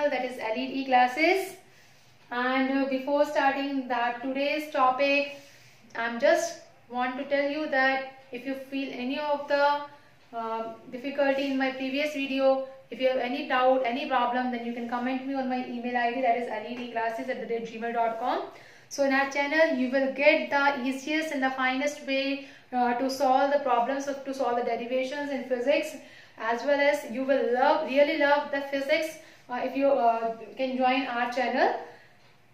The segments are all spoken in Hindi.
channel, that is LED glasses. And before starting that today's topic, I'm just want to tell you that if you feel any of the difficulty in my previous video, if you have any doubt, any problem, then you can comment me on my email ID, that is ledglasses@gmail.com. So in our channel, you will get the easiest and the finest way to solve the problems, to solve the derivations in physics, as well as you will really love the physics if you can join our channel.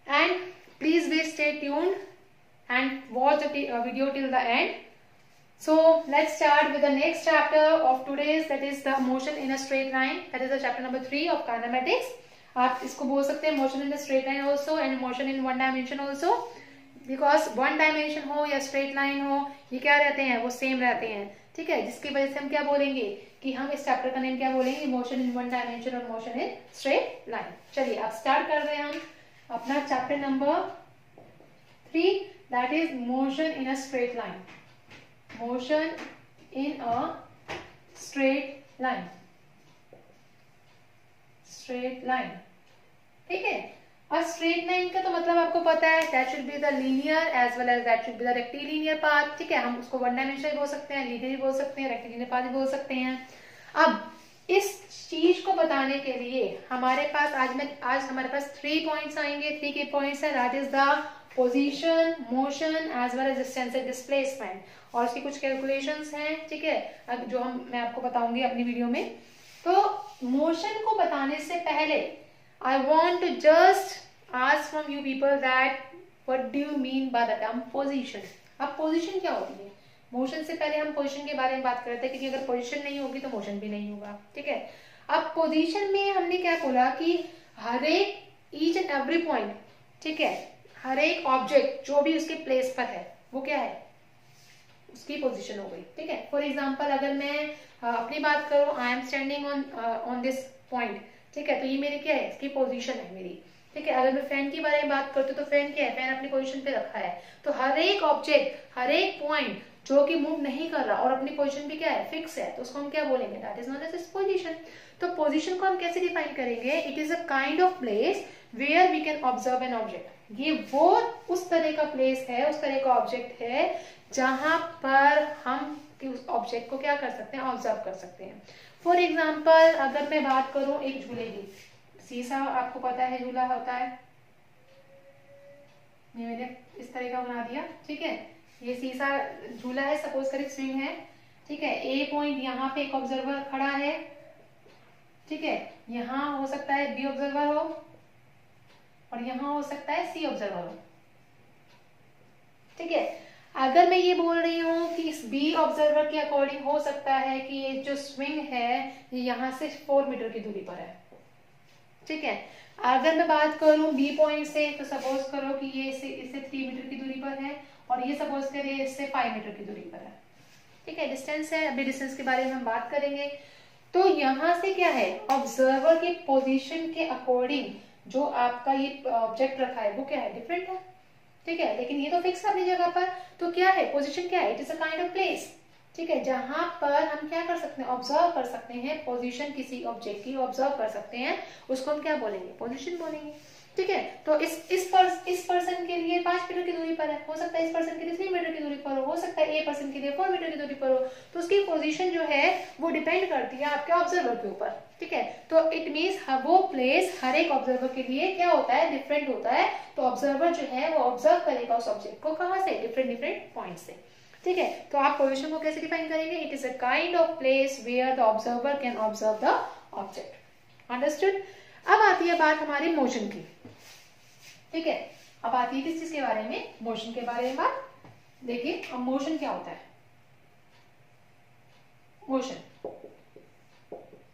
And please stay tuned and watch the video till the end. So let's start with the next chapter of today's, that is the motion in a straight line. That is the chapter number 3 of kinematics. आप इसको बोल सकते हैं motion in a straight line also and motion in one dimension also, because one dimension हो या straight line हो, ये क्या रहते हैं, वो same रहते हैं, ठीक है। जिसकी वजह से हम क्या बोलेंगे कि हम इस चैप्टर का नेम क्या बोलेंगे, मोशन इन वन डायमेंशन और मोशन इन स्ट्रेट लाइन। चलिए अब स्टार्ट कर रहे हैं हम अपना chapter number 3, that is motion in a straight line. Motion in a straight line, straight line, ठीक है। और स्ट्रेट लाइन का तो मतलब आपको पता है, that should be the linear as well as that should be the rectilinear path, ठीक है। हम उसको वन डायमेंशन भी बोल सकते हैं, लीनियर भी बोल सकते हैं, रेक्टिलिनियर पाथ भी बोल सकते हैं। अब इस चीज को बताने के लिए हमारे पास आज हमारे पास 3 पॉइंट्स आएंगे। 3 के पॉइंट्स है, that is the position, motion as well as distance and displacement, और उसकी कुछ कैलकुलेशंस हैं, ठीक है, जो मैं आपको बताऊंगी अपनी वीडियो में। तो मोशन को बताने से पहले I want to just ask from you people that what do you mean by the term position? अब पोजीशन क्या होती है? मोशन से पहले हम पोजीशन के बारे में बात करते हैं, क्योंकि अगर पोजीशन नहीं होगी तो मोशन भी नहीं होगा, ठीक है। अब पोजीशन में हमने क्या बोला कि हर एक ईच एंड एवरी पॉइंट, ठीक है, हर एक ऑब्जेक्ट जो भी उसके प्लेस पर है वो क्या है, उसकी पोजीशन हो गई, ठीक है। फॉर एग्जाम्पल अगर मैं अपनी बात करूं, I am standing on this point, ठीक है, तो ये मेरी क्या है, इसकी पोजीशन है मेरी, ठीक है। अगर मैं फैन के बारे में बात करती हूँ तो फैन क्या है, फैन अपनी पोजीशन पे रखा है। तो हर एक ऑब्जेक्ट, हर एक पॉइंट जो कि मूव नहीं कर रहा और अपनी पोजीशन भी क्या है, फिक्स है, तो उसको हम क्या बोलेंगे, that is known as position. तो पोजीशन को हम कैसे डिफाइन करेंगे, it is a kind of place where we can observe an object. ये वो उस तरह का प्लेस है, उस तरह का ऑब्जेक्ट है जहां पर हम उस ऑब्जेक्ट को क्या कर सकते हैं, ऑब्जर्व कर सकते हैं। फॉर एग्जाम्पल अगर मैं बात करूं एक झूले की, शीशा आपको पता है झूला होता है, मैंने इस तरह का बना दिया, ठीक है। ये शीशा झूला है, सपोज करें स्विंग है, ठीक है। ए पॉइंट यहाँ पे एक ऑब्जर्वर खड़ा है, ठीक है, यहाँ हो सकता है बी ऑब्जर्वर हो और यहाँ हो सकता है सी ऑब्जर्वर हो, ठीक है। अगर मैं ये बोल रही हूँ कि इस बी ऑब्जर्वर के अकॉर्डिंग हो सकता है कि ये जो स्विंग है ये यहाँ से 4 मीटर की दूरी पर है, ठीक है। अगर मैं बात करूं बी पॉइंट से, तो सपोज करो कि ये इससे 3 मीटर की दूरी पर है और ये सपोज करिए इससे 5 मीटर की दूरी पर है, ठीक है। डिस्टेंस है, अभी डिस्टेंस के बारे में हम बात करेंगे। तो यहाँ से क्या है, ऑब्जर्वर के पोजीशन के अकॉर्डिंग जो आपका ये ऑब्जेक्ट रखा है वो क्या है, डिफरेंट है, ठीक है। लेकिन ये तो फिक्स है अपनी जगह पर। तो क्या है, पोजीशन क्या है, it is a kind of place, ठीक है, जहां पर हम क्या कर सकते हैं, ऑब्जर्व कर सकते हैं पोजीशन किसी ऑब्जेक्ट की, ऑब्जर्व कर सकते हैं, उसको हम क्या बोलेंगे, पोजीशन बोलेंगे, ठीक है। तो इस पर्सन के लिए 5 मीटर की दूरी पर है, हो सकता है इस पर्सन के लिए 3 मीटर की दूरी पर हो सकता है ए पर्सन के लिए 4 मीटर की दूरी पर हो। तो उसकी पोजीशन जो है वो डिपेंड करती है आपके ऑब्जर्वर के ऊपर, ठीक है। तो इट मीन्स वो प्लेस हर एक ऑब्जर्वर के लिए क्या होता है, डिफरेंट होता है। तो ऑब्जर्वर जो है वो ऑब्जर्व करेगा उस ऑब्जेक्ट को कहाँ से, डिफरेंट पॉइंट से, ठीक है। तो आप पोजीशन को कैसे डिफाइन करेंगे, it is a kind of place where the observer can observe the object. Understood. अब आती है बात हमारी मोशन की, ठीक है। अब आती है किस चीज के बारे में, मोशन के बारे में बात। देखिए अब मोशन क्या होता है,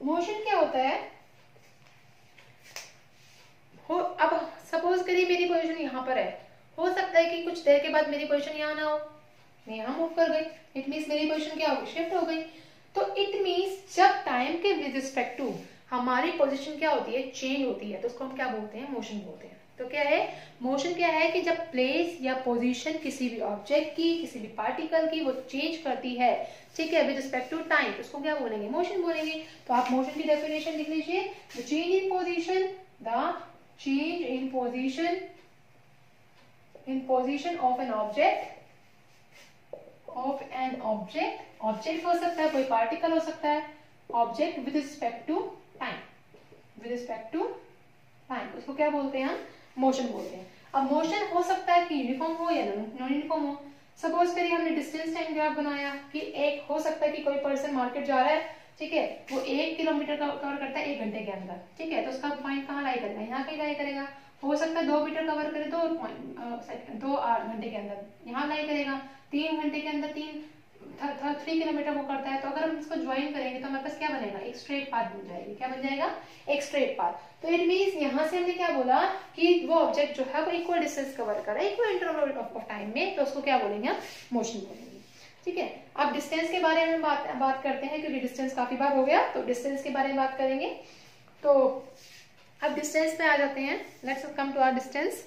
मोशन क्या होता है, अब सपोज करिए मेरी पोजीशन यहाँ पर है, हो सकता है कि कुछ देर के बाद मेरी पोजीशन यहाँ ना हो, मैं यहाँ मूव कर गई, इट मीन्स मेरी पोजीशन क्या हो गई, शिफ्ट हो गई। तो इट मीन्स जब टाइम के विद रिस्पेक्ट टू हमारी पोजीशन क्या होती है, चेंज होती है, तो उसको हम क्या बोलते हैं, मोशन बोलते हैं। तो क्या है, मोशन क्या है कि जब प्लेस या पोजीशन किसी भी ऑब्जेक्ट की, किसी भी पार्टिकल की वो चेंज करती है, ठीक है, विद रिस्पेक्ट टू टाइम, तो उसको क्या बोलेंगे, मोशन बोलेंगे। तो आप मोशन की डेफिनेशन लिख लीजिए, the change in position the change in position of an object हो सकता है, कोई पार्टिकल हो सकता है, object with respect to time, उसको क्या बोलते हैं हम, मोशन बोलते हैं। अब मोशन हो सकता है कि यूनिफॉर्म हो या नॉन यूनिफॉर्म हो। सपोज करिए हमने डिस्टेंस टाइम ग्राफ बनाया कि एक हो सकता है कि कोई पर्सन मार्केट जा रहा है, ठीक है, वो 1 किलोमीटर कवर करता है 1 घंटे के अंदर, ठीक है, तो उसका पॉइंट कहाँ लाई करेगा, यहाँ कहीं लाई करेगा। हो सकता है 2 मीटर कवर करे 2 घंटे के अंदर, यहाँ लाई करेगा। 3 घंटे के अंदर 3 किलोमीटर वो करता है, तो अगर हम इसको ज्वाइन करेंगे तो हमारे पास क्या बनेगा, एक स्ट्रेट पाथ बन जाएगी। क्या बन जाएगा, एक स्ट्रेट पाथ। तो इट मीन्स यहाँ से हमने क्या बोला कि वो ऑब्जेक्ट जो है वो इक्वल डिस्टेंस कवर कर रहा है इक्वल इंटरवल ऑफ टाइम में, तो उसको क्या बोलेंगे हम, मोशन बोलेंगे। ठीक है, अब डिस्टेंस के बारे में बात करते हैं, क्योंकि डिस्टेंस काफी बार हो गया, तो डिस्टेंस के बारे में बात करेंगे। तो अब डिस्टेंस पे आ जाते हैं, let's come to our distance.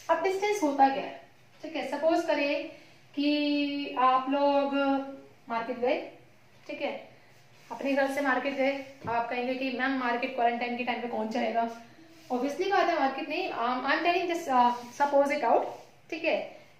अब डिस्टेंस होता क्या है, ठीक है, सपोज करें कि आप लोग मार्केट गए, ठीक है, अपने घर से मार्केट गए। आप कहेंगे कि मैम मार्केट क्वारंटाइन के टाइम पे कौन जाएगा, ऑब्वियसली बात है मार्केट नहीं, I am telling just suppose it out, ठीक है,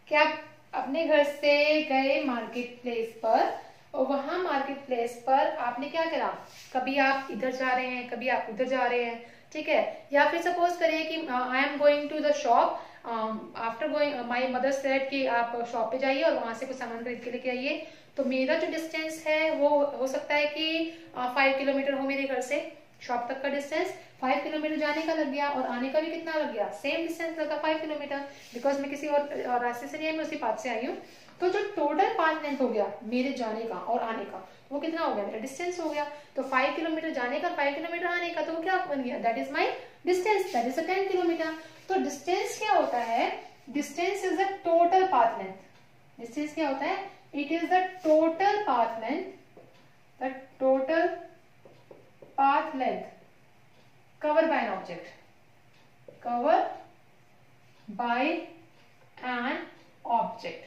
कि आप अपने घर से गए मार्केट प्लेस पर, और वहां मार्केट प्लेस पर आपने क्या करा, कभी आप इधर जा रहे हैं, कभी आप उधर जा रहे हैं, ठीक है, या फिर सपोज करिए कि I am going to the shop, after going my mother said कि आप शॉप पे जाइए और वहां से कुछ सामान खरीद के लेके आइए। तो मेरा जो डिस्टेंस है वो हो सकता है कि 5 किलोमीटर हो मेरे घर से शॉप तक का डिस्टेंस। 5 किलोमीटर जाने का लग गया और आने का भी कितना लग गया, सेम डिस्टेंस लगा 5 किलोमीटर, बिकॉज मैं किसी और रास्ते से नहीं आई, मैं उसी पाथ से आई हूँ। तो जो टोटल पाथ लेंथ हो गया मेरे जाने का और आने का, वो कितना हो गया, मेरा डिस्टेंस हो गया। तो 5 किलोमीटर जाने का, 5 किलोमीटर आने का, तो वो क्या बन गया, that is my distance, that is 10 kilometre. तो डिस्टेंस क्या होता है, distance is the total path length. Distance क्या होता है, it is the total path length, the total path length covered by an object, covered by an object,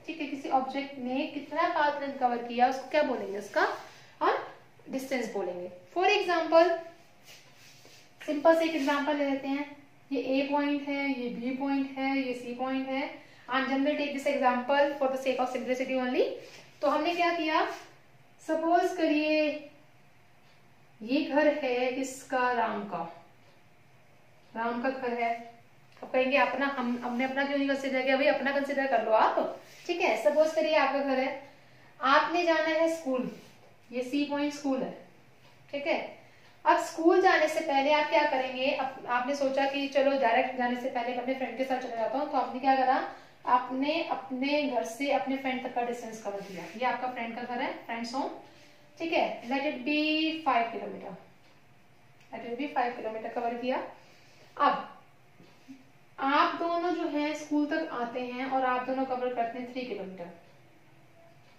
ठीक है, किसी ऑब्जेक्ट ने कितना पाथ लेंथ कवर किया उसको क्या बोलेंगे, उसका हम डिस्टेंस बोलेंगे। फॉर एग्जाम्पल, सिंपल से एक एग्जाम्पल ले लेते हैं, ये ए पॉइंट है, ये बी पॉइंट है, ये सी पॉइंट है। I am generally take this example for the sake of simplicity only. तो हमने क्या किया, सपोज करिए ये घर है किसका, राम का घर है। अब कहेंगे अपना, हमने अपना क्यों नहीं कंसिडर किया, भाई अपना कंसिडर कर लो आप, ठीक है। सपोज करिए आपका घर है, आपने जाना है स्कूल, ये सी पॉइंट स्कूल है, ठीक है। अब स्कूल जाने से पहले आप क्या करेंगे, आपने सोचा कि चलो डायरेक्ट जाने से पहले अपने फ्रेंड के साथ चले जाता हूँ, तो आपने क्या करा, आपने अपने घर से अपने फ्रेंड तक का डिस्टेंस कवर किया। ये आपका फ्रेंड का घर है, फ्रेंड्स होम, ठीक है, let it be 5 kilometre, let it be 5 kilometre cover किया। अब आप दोनों जो है स्कूल तक आते हैं और आप दोनों कवर करते हैं 3 किलोमीटर,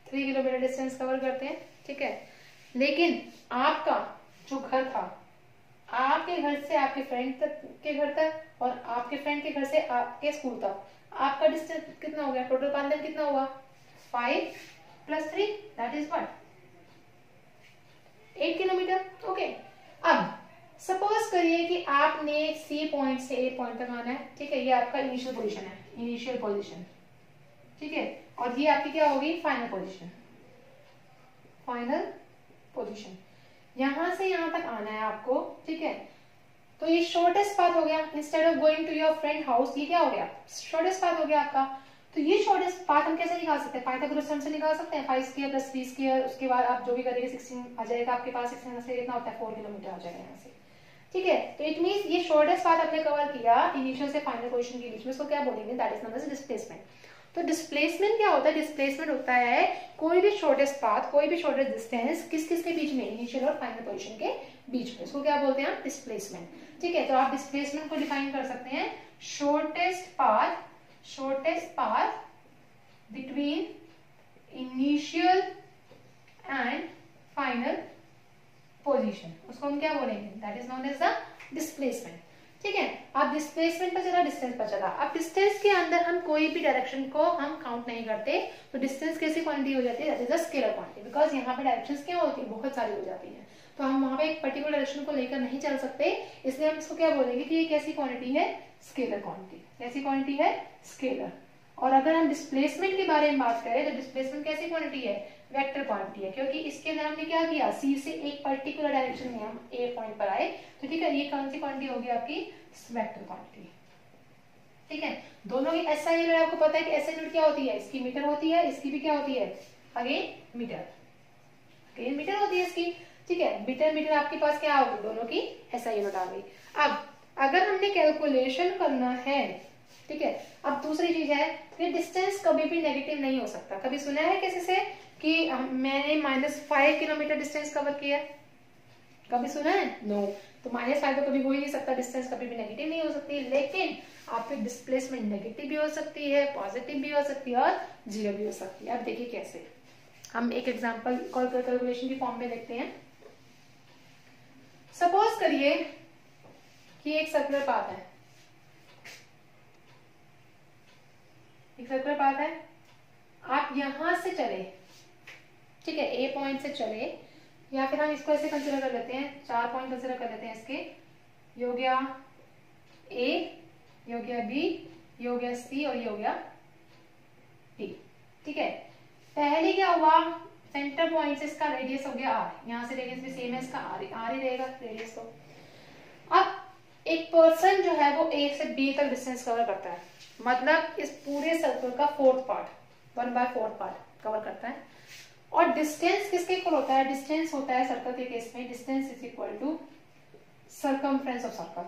3 किलोमीटर डिस्टेंस कवर करते हैं, ठीक है। लेकिन आपका जो घर था, आपके घर से आपके फ्रेंड तक के घर तक और आपके फ्रेंड के घर से आपके स्कूल तक, आपका डिस्टेंस कितना हो गया, टोटल पाथ लेंथ कितना हुआ, 5 + 3 that is what, 8 kilometre, okay. अब सपोज करिए कि आपने सी पॉइंट से ए पॉइंट तक आना है, ठीक है, ये आपका इनिशियल पोजीशन है, इनिशियल पोजीशन, ठीक है, और ये आपकी क्या होगी, फाइनल पोजीशन, फाइनल पोजीशन। यहां से यहां तक आना है आपको, ठीक है। तो ये शॉर्टेस्ट पाथ हो गया, instead of going to your friend house, ये क्या हो गया, शॉर्टेस्ट पाथ हो गया आपका। तो ये शॉर्टेस्ट पाथ हम कैसे निकाल सकते हैं, पाइथागोरस थ्योरम से निकाल सकते हैं, 5 स्क्वायर + 3 स्क्वायर, उसके बाद आप जो भी करेंगे 16 आ जाएगा आपके पास, 16 से कितना होता है, 4 किलोमीटर आ जाएगा यहाँ से, ठीक है। तो इट मींस ये शॉर्टेस्ट पाथ आपने कवर किया इनिशियल से फाइनल पोजीशन के बीच में, इसको क्या बोलेंगे, that is known as displacement. तो डिस्प्लेसमेंट क्या होता है, डिस्प्लेसमेंट होता है कोई भी शॉर्टेस्ट पाथ, कोई भी शॉर्टेस्ट डिस्टेंस किस के बीच में, इनिशियल और फाइनल पोजीशन के बीच में, इसको क्या बोलते हैं, डिस्प्लेसमेंट, ठीक है। तो आप डिस्प्लेसमेंट को डिफाइन कर सकते हैं, shortest path between initial and final position, उसको हम क्या बोलेंगे, that is known as the displacement, ठीक है। अब डिस्प्लेसमेंट पर चला, डिस्टेंस पर चला। अब डिस्टेंस के अंदर हम कोई भी डायरेक्शन को हम काउंट नहीं करते, तो डिस्टेंस कैसी क्वांटिटी हो जाती है, that is a scalar quantity, because यहाँ पे डायरेक्शंस क्या होती है, बहुत सारी हो जाती है। तो हम वहां पे एक पर्टिकुलर डायरेक्शन को लेकर नहीं चल सकते, इसलिए हम इसको क्या बोलेंगे कि ये कैसी क्वांटिटी है, स्केलर क्वांटिटी। कैसी क्वांटिटी है, स्केलर। और अगर हम डिस्प्लेसमेंट के बारे में बात करें तो डिस्प्लेसमेंट कैसी क्वांटिटी है, वेक्टर क्वांटिटी है, क्योंकि इसके अंदर हमने क्या किया, सी से एक पर्टिकुलर डायरेक्शन में हम ए पॉइंट पर आए, तो ठीक है, ये कौन सी क्वांटिटी होगी आपकी, वेक्टर क्वांटिटी। ठीक है, दोनों की एसआई यूनिट आपको पता है कि एसआई यूनिट क्या होती है, इसकी मीटर होती है, इसकी भी क्या होती है, अगेन मीटर, अगेन मीटर होती है इसकी। ठीक है, मीटर मीटर आपके पास क्या होगी, दोनों की एसआई यूनिट आ गई। अब अगर हमने कैलकुलेशन करना है, ठीक है, अब दूसरी चीज है कि डिस्टेंस कभी भी नेगेटिव नहीं हो सकता। कभी सुना है किसी से कि मैंने -5 किलोमीटर डिस्टेंस कवर किया, कभी सुना है, नो। तो -5 तो कभी हो ही नहीं सकता, डिस्टेंस कभी भी नेगेटिव नहीं हो सकती। लेकिन आपकी डिस्प्लेसमेंट नेगेटिव भी हो सकती है, पॉजिटिव भी हो सकती है और जीरो भी हो सकती है। अब देखिए कैसे, हम एक एग्जांपल कैलकुलेशन की फॉर्म में देखते हैं। सपोज करिए कि एक सर्कुलर पाथ है, एक सर्कुलर पाथ है, आप यहां से चले, ठीक है, ए पॉइंट से चले, या फिर हम इसको ऐसे कंसीडर कर लेते हैं, 4 पॉइंट कंसीडर कर लेते हैं इसके, ये हो गया ए, ये हो गया बी, ये हो गया सी और ये हो गया डी। ठीक है, पहले क्या हुआ, सेंटर पॉइंट से इसका रेडियस हो गया आर, यहां से रेडियस भी सेम है इसका, आर ही रहेगा रेडियस। तो अब एक पर्सन जो है वो ए से बी तक डिस्टेंस कवर करता है, मतलब इस पूरे सर्कल का 4th पार्ट, 1/4 पार्ट कवर करता है। और डिस्टेंस किसके इक्वल होता है, डिस्टेंस होता है सर्कल के केस में, distance is equal to circumference of circle,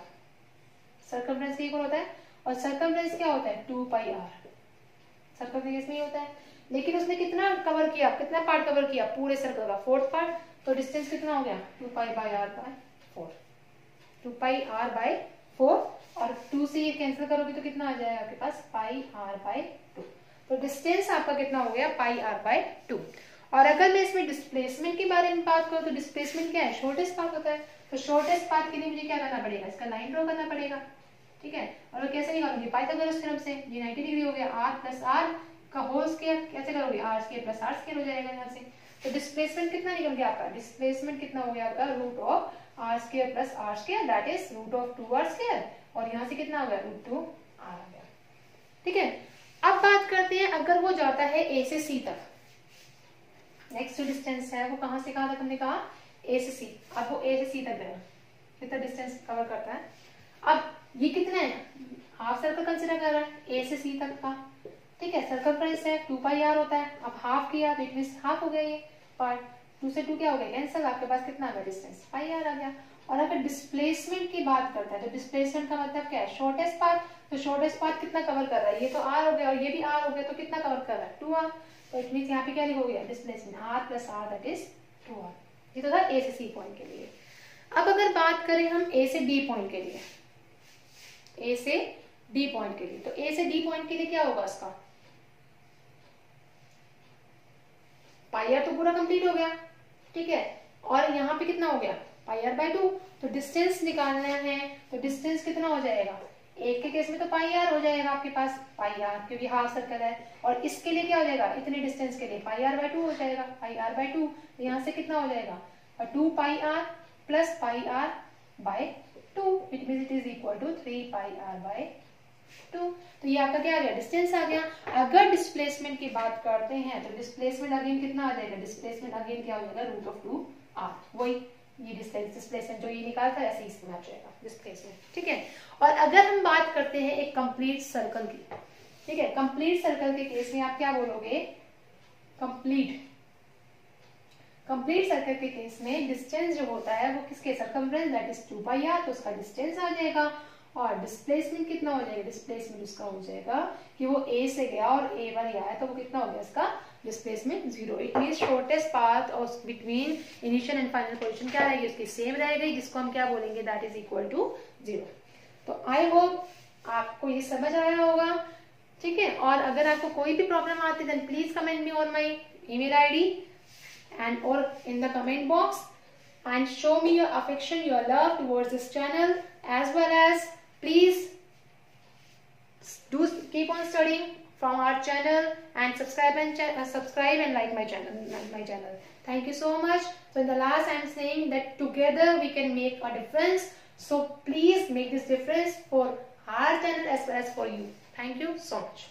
circumference के इक्वल होता है। और सर्कमफ्रेंस क्या होता है, 2πr, सर्कल के केस में ही होता है। लेकिन उसने कितना कवर किया, कितना पार्ट कवर किया, पूरे सर्कल का 4th पार्ट, तो डिस्टेंस कितना हो गया, 2πr/4, 2πr/4, और 2 से ये कैंसिल करोगे तो कितना आ जाएगा आपके पास, πr/2। तो डिस्टेंस आपका कितना हो गया, πr/2। और अगर मैं इसमें डिस्प्लेसमेंट के बारे में बात करूं तो डिस्प्लेसमेंट क्या है, शॉर्टेस्ट पाथ होता है। तो शॉर्टेस्ट पाथ के लिए मुझे क्या करना पड़ेगा, इसका लाइन ड्रॉ करना पड़ेगा। ठीक है, और कैसे निकालूंगी, पाइथागोरस थ्योरम से, ये 90 डिग्री हो गया, r+r का होल स्क्वायर, कैसे करोगे, r² हो जाएगा यहाँ से। तो डिस्प्लेसमेंट कितना निकल गया आपका, डिस्प्लेसमेंट कितना हो गया आपका, √r² दैट इज √2r², और यहाँ से कितना हो गया, √2r आ गया। ठीक है, अब बात करते हैं अगर वो जाता है ए से सी तक, नेक्स्ट जो डिस्टेंस है वो कहां से कहां तक हमने कहा, ए से सी। अब वो ए से सी तक गया, कितना डिस्टेंस कवर करता है, अब ये कितना है, हाफ सर्कल कंसीडर कर रहा है ए से सी तक का। ठीक है, सर्कमफ्रेंस है 2πr होता है, अब हाफ किया तो इट मींस हाफ हो गया ये पार्ट, 2 से 2 क्या हो गया कैंसिल, आपके पास कितना आ गया डिस्टेंस, πr आ गया। और अगर डिस्प्लेसमेंट की बात करता है तो डिस्प्लेसमेंट का मतलब क्या है, शॉर्टेस्ट पाथ, तो शॉर्टेस्ट पाथ कितना कवर कर रहा है, ये तो r हो गया और ये भी r हो गया, तो कितना कवर कर रहा है, 2r। तो इट मींस यहाँ पे क्या हो गया, displacement r+r that is 2r। ये तो था ए से सी पॉइंट के लिए। अब अगर बात करें हम ए से डी पॉइंट के लिए, ए से डी पॉइंट के लिए, तो ए से डी पॉइंट के लिए क्या होगा उसका, πr तो पूरा कंप्लीट हो गया। ठीक है, और यहाँ पे कितना हो गया, πr/2। तो डिस्टेंस निकालना है तो डिस्टेंस कितना हो जाएगा, एक के केस में तो πr हो जाएगा आपके पास, πr क्योंकि हाफ सर्कल है, और इसके लिए क्या हो जाएगा, इतने डिस्टेंस के लिए πr/2 हो जाएगा, πr/2। तो यहाँ से कितना हो जाएगा, 2πr + πr/2, it means it is equal to 3πr/2। तो ये आपका क्या आ गया, डिस्टेंस आ गया। अगर डिस्प्लेसमेंट की बात करते हैं तो डिस्प्लेसमेंट अगेन कितना आ जाएगा, डिस्प्लेसमेंट अगेन क्या हो जाएगा, √2r, वही ये डिस्प्लेसमेंट जो ये निकालता है ऐसे इसमें आ जाएगा डिस्प्लेसमेंट। ठीक है, और अगर हम बात करते हैं एक कंप्लीट सर्कल की, ठीक है, कंप्लीट सर्कल के केस में आप क्या बोलोगे, कंप्लीट सर्कल के केस में डिस्टेंस जो होता है वो किसके, सर्कमफ्रेंस दैट इज 2πr, तो उसका डिस्टेंस आ जाएगा। और डिस्प्लेसमेंट कितना हो जाएगा, डिस्प्लेसमेंट उसका हो जाएगा कि वो ए से गया और ए पर आया, तो वो कितना हो गया इसका displacement 0। It means shortest path of between initial and final position क्या रहेगी, उसकी सेम रहेगी, जिसको हम क्या बोलेंगे, दैट इज इक्वल टू 0। तो आई होप आपको ये समझ आया होगा। ठीक है, और अगर आपको कोई भी प्रॉब्लम आती है then please comment me on my email ID and or in the comment box and show me your affection, your love towards this channel, as well as please do keep on studying from our channel and subscribe and like my channel. Thank you so much. So in the last I am saying that together we can make a difference. So please make this difference for our channel as well as for you. Thank you so much.